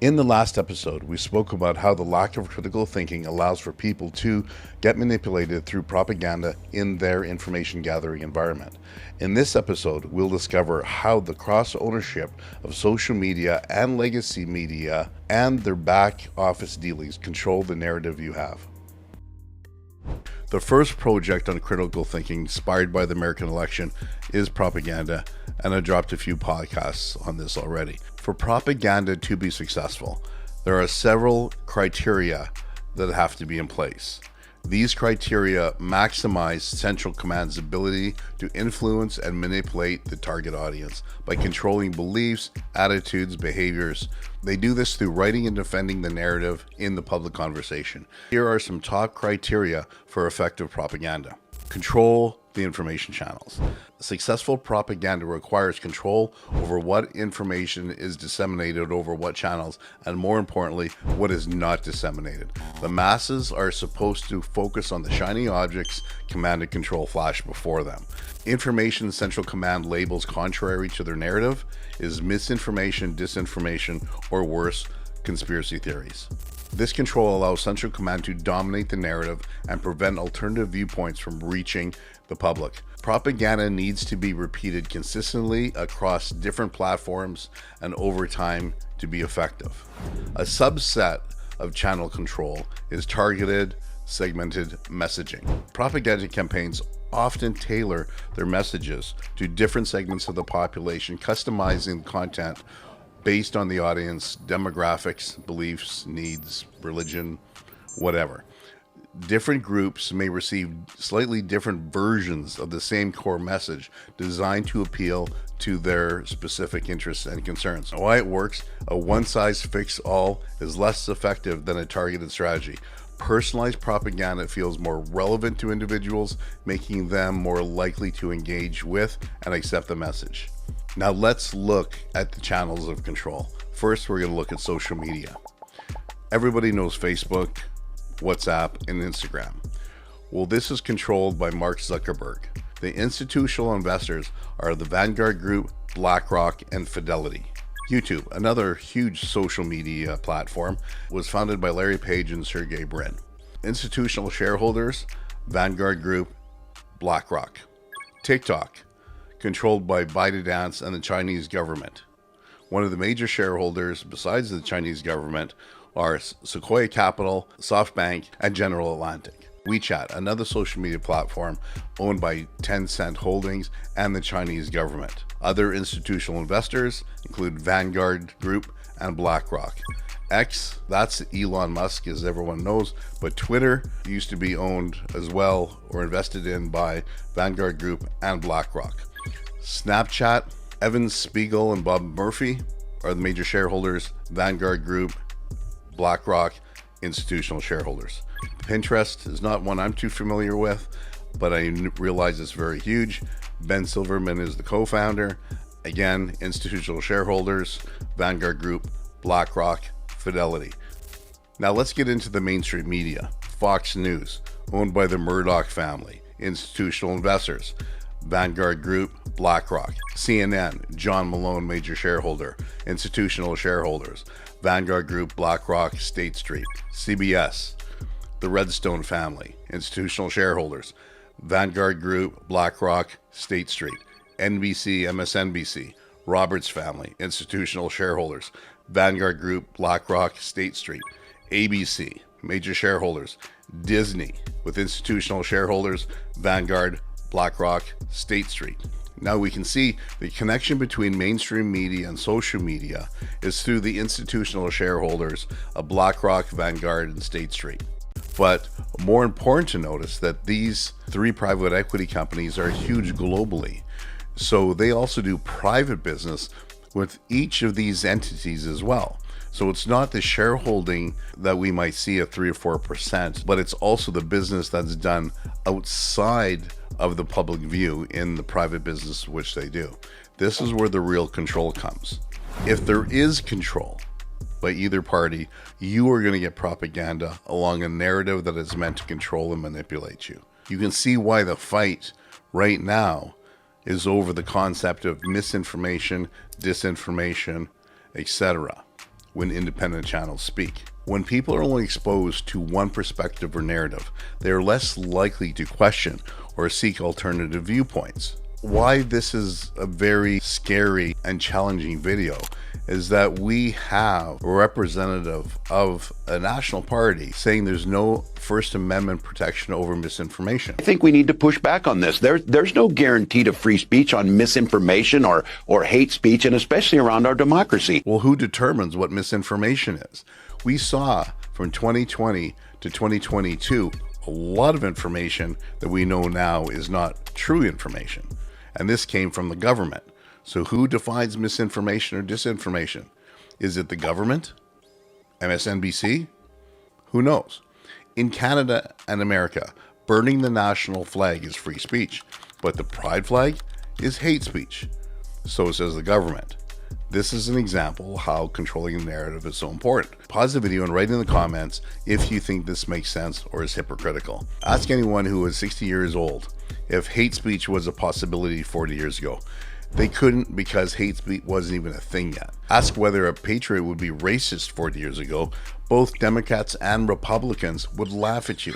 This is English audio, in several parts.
In the last episode, we spoke about how the lack of critical thinking allows for people to get manipulated through propaganda in their information gathering environment. In this episode, we'll discover how the cross ownership of social media and legacy media and their back office dealings control the narrative you have. The first project on critical thinking inspired by the American election is propaganda, and I dropped a few podcasts on this already. For propaganda to be successful, there are several criteria that have to be in place. These criteria maximize Central Command's ability to influence and manipulate the target audience by controlling beliefs, attitudes, behaviors. They do this through writing and defending the narrative in the public conversation. Here are some top criteria for effective propaganda. Control the information channels. Successful propaganda requires control over what information is disseminated over what channels, and more importantly, what is not disseminated. The masses are supposed to focus on the shiny objects command and control flash before them. Information Central Command labels contrary to their narrative is misinformation, disinformation, or worse, conspiracy theories. This control allows Central Command to dominate the narrative and prevent alternative viewpoints from reaching the public. Propaganda needs to be repeated consistently across different platforms and over time to be effective. A subset of channel control is targeted, segmented messaging. Propaganda campaigns often tailor their messages to different segments of the population, customizing content based on the audience, demographics, beliefs, needs, religion, whatever. Different groups may receive slightly different versions of the same core message designed to appeal to their specific interests and concerns. Why it works? A one-size-fits-all is less effective than a targeted strategy. Personalized propaganda feels more relevant to individuals, making them more likely to engage with and accept the message. Now let's look at the channels of control. First, we're going to look at social media. Everybody knows Facebook, WhatsApp, and Instagram. Well, this is controlled by Mark Zuckerberg. The institutional investors are the Vanguard Group, BlackRock, and Fidelity. YouTube, another huge social media platform, was founded by Larry Page and Sergey Brin. Institutional shareholders, Vanguard Group, BlackRock. TikTok, controlled by ByteDance and the Chinese government. One of the major shareholders besides the Chinese government are Sequoia Capital, SoftBank, and General Atlantic. WeChat, another social media platform owned by Tencent Holdings and the Chinese government. Other institutional investors include Vanguard Group and BlackRock. X, that's Elon Musk, as everyone knows, but Twitter used to be owned as well or invested in by Vanguard Group and BlackRock. Snapchat, Evan Spiegel and Bob Murphy are the major shareholders, Vanguard Group, BlackRock, institutional shareholders. Pinterest is not one I'm too familiar with, but I realize it's very huge. Ben Silverman is the co-founder. Again, institutional shareholders, Vanguard Group, BlackRock, Fidelity. Now let's get into the mainstream media. Fox News, owned by the Murdoch family, institutional investors, Vanguard Group, BlackRock. CNN, John Malone, major shareholder, institutional shareholders, Vanguard Group, BlackRock, State Street. CBS, the Redstone family, institutional shareholders, Vanguard Group, BlackRock, State Street. NBC, MSNBC, Roberts family, institutional shareholders, Vanguard Group, BlackRock, State Street. ABC, major shareholders, Disney, with institutional shareholders, Vanguard, BlackRock, State Street. Now we can see the connection between mainstream media and social media is through the institutional shareholders of BlackRock, Vanguard, and State Street. But more important to notice that these three private equity companies are huge globally. So they also do private business with each of these entities as well. So it's not the shareholding that we might see at 3 or 4%, but it's also the business that's done outside of the public view in the private business which they do. This is where the real control comes. If there is control by either party, you are going to get propaganda along a narrative that is meant to control and manipulate you. You can see why the fight right now is over the concept of misinformation, disinformation, etc. when independent channels speak. When people are only exposed to one perspective or narrative, they are less likely to question or seek alternative viewpoints. Why this is a very scary and challenging video is that we have a representative of a national party saying there's no First Amendment protection over misinformation. I think we need to push back on this. There's no guarantee to free speech on misinformation or hate speech, and especially around our democracy. Well, who determines what misinformation is? We saw from 2020 to 2022 a lot of information that we know now is not true information. And this came from the government. So who defines misinformation or disinformation? Is it the government? MSNBC? Who knows? In Canada and America, burning the national flag is free speech, but the pride flag is hate speech. So says the government. This is an example of how controlling the narrative is so important. Pause the video and write in the comments if you think this makes sense or is hypocritical. Ask anyone who is 60 years old if hate speech was a possibility 40 years ago. They couldn't, because hate speech wasn't even a thing yet. Ask whether a patriot would be racist 40 years ago. Both Democrats and Republicans would laugh at you.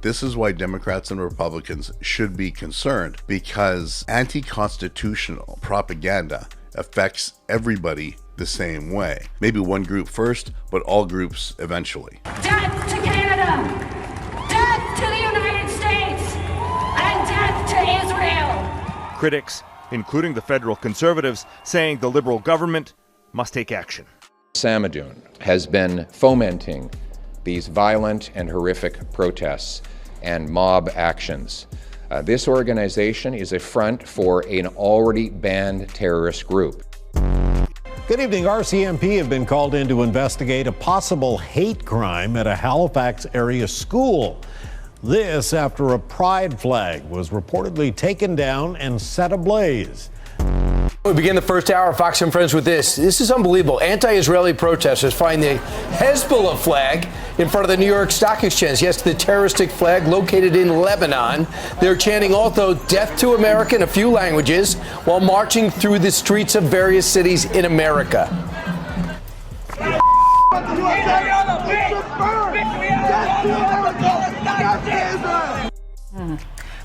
This is why Democrats and Republicans should be concerned, because anti-constitutional propaganda affects everybody the same way. Maybe one group first, but all groups eventually. Death to Canada! Death to the United States! And death to Israel! Critics, including the federal conservatives, saying the Liberal government must take action. Samadoun has been fomenting these violent and horrific protests and mob actions. This organization is a front for an already banned terrorist group. Good evening. RCMP have been called in to investigate a possible hate crime at a Halifax area school. This after a pride flag was reportedly taken down and set ablaze. We begin the first hour of Fox and Friends with this. This is unbelievable. Anti-Israeli protesters find the Hezbollah flag in front of the New York Stock Exchange. Yes, the terroristic flag located in Lebanon. They're chanting also "Death to America" in a few languages while marching through the streets of various cities in America.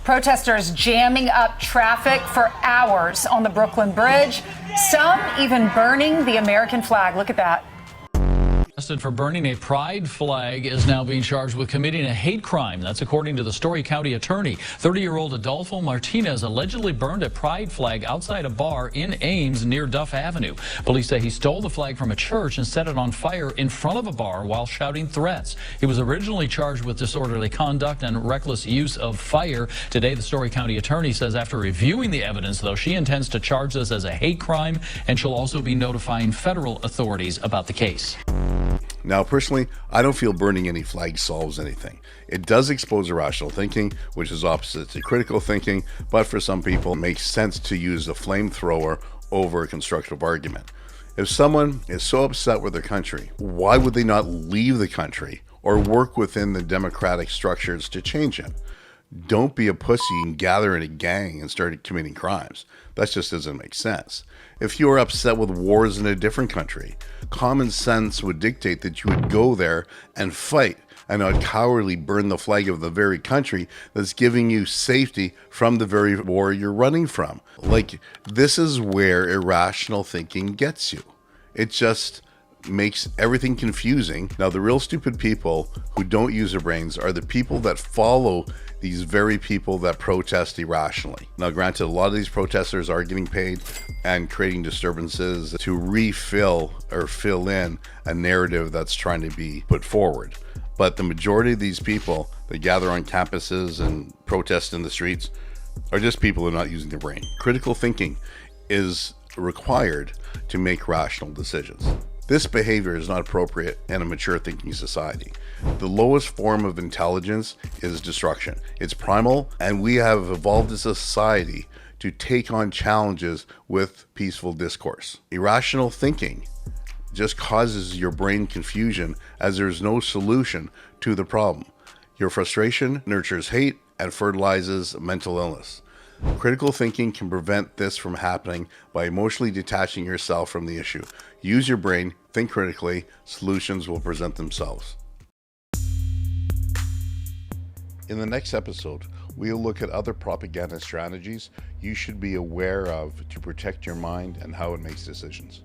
Protesters jamming up traffic for hours on the Brooklyn Bridge, some even burning the American flag. Look at that. Arrested for burning a pride flag is now being charged with committing a hate crime. That's according to the Story County attorney. 30-year-old Adolfo Martinez allegedly burned a pride flag outside a bar in Ames near Duff Avenue. Police say he stole the flag from a church and set it on fire in front of a bar while shouting threats. He was originally charged with disorderly conduct and reckless use of fire. Today, the Story County attorney says after reviewing the evidence, though, she intends to charge this as a hate crime, and she'll also be notifying federal authorities about the case. Now, personally, I don't feel burning any flags solves anything. It does expose irrational thinking, which is opposite to critical thinking, but for some people, it makes sense to use a flamethrower over a constructive argument. If someone is so upset with their country, why would they not leave the country or work within the democratic structures to change it? Don't be a pussy and gather in a gang and start committing crimes. That just doesn't make sense. If you are upset with wars in a different country, common sense would dictate that you would go there and fight and not cowardly burn the flag of the very country that's giving you safety from the very war you're running from. Like, this is where irrational thinking gets you. It just makes everything confusing. Now, the real stupid people who don't use their brains are the people that follow these very people that protest irrationally. Now, granted, a lot of these protesters are getting paid and creating disturbances to refill or fill in a narrative that's trying to be put forward. But the majority of these people that gather on campuses and protest in the streets are just people who are not using their brain. Critical thinking is required to make rational decisions. This behavior is not appropriate in a mature thinking society. The lowest form of intelligence is destruction. It's primal, and we have evolved as a society to take on challenges with peaceful discourse. Irrational thinking just causes your brain confusion, as there's no solution to the problem. Your frustration nurtures hate and fertilizes mental illness. Critical thinking can prevent this from happening by emotionally detaching yourself from the issue. Use your brain, think Think critically, solutions will present themselves. In the next episode, we'll look at other propaganda strategies you should be aware of to protect your mind and how it makes decisions.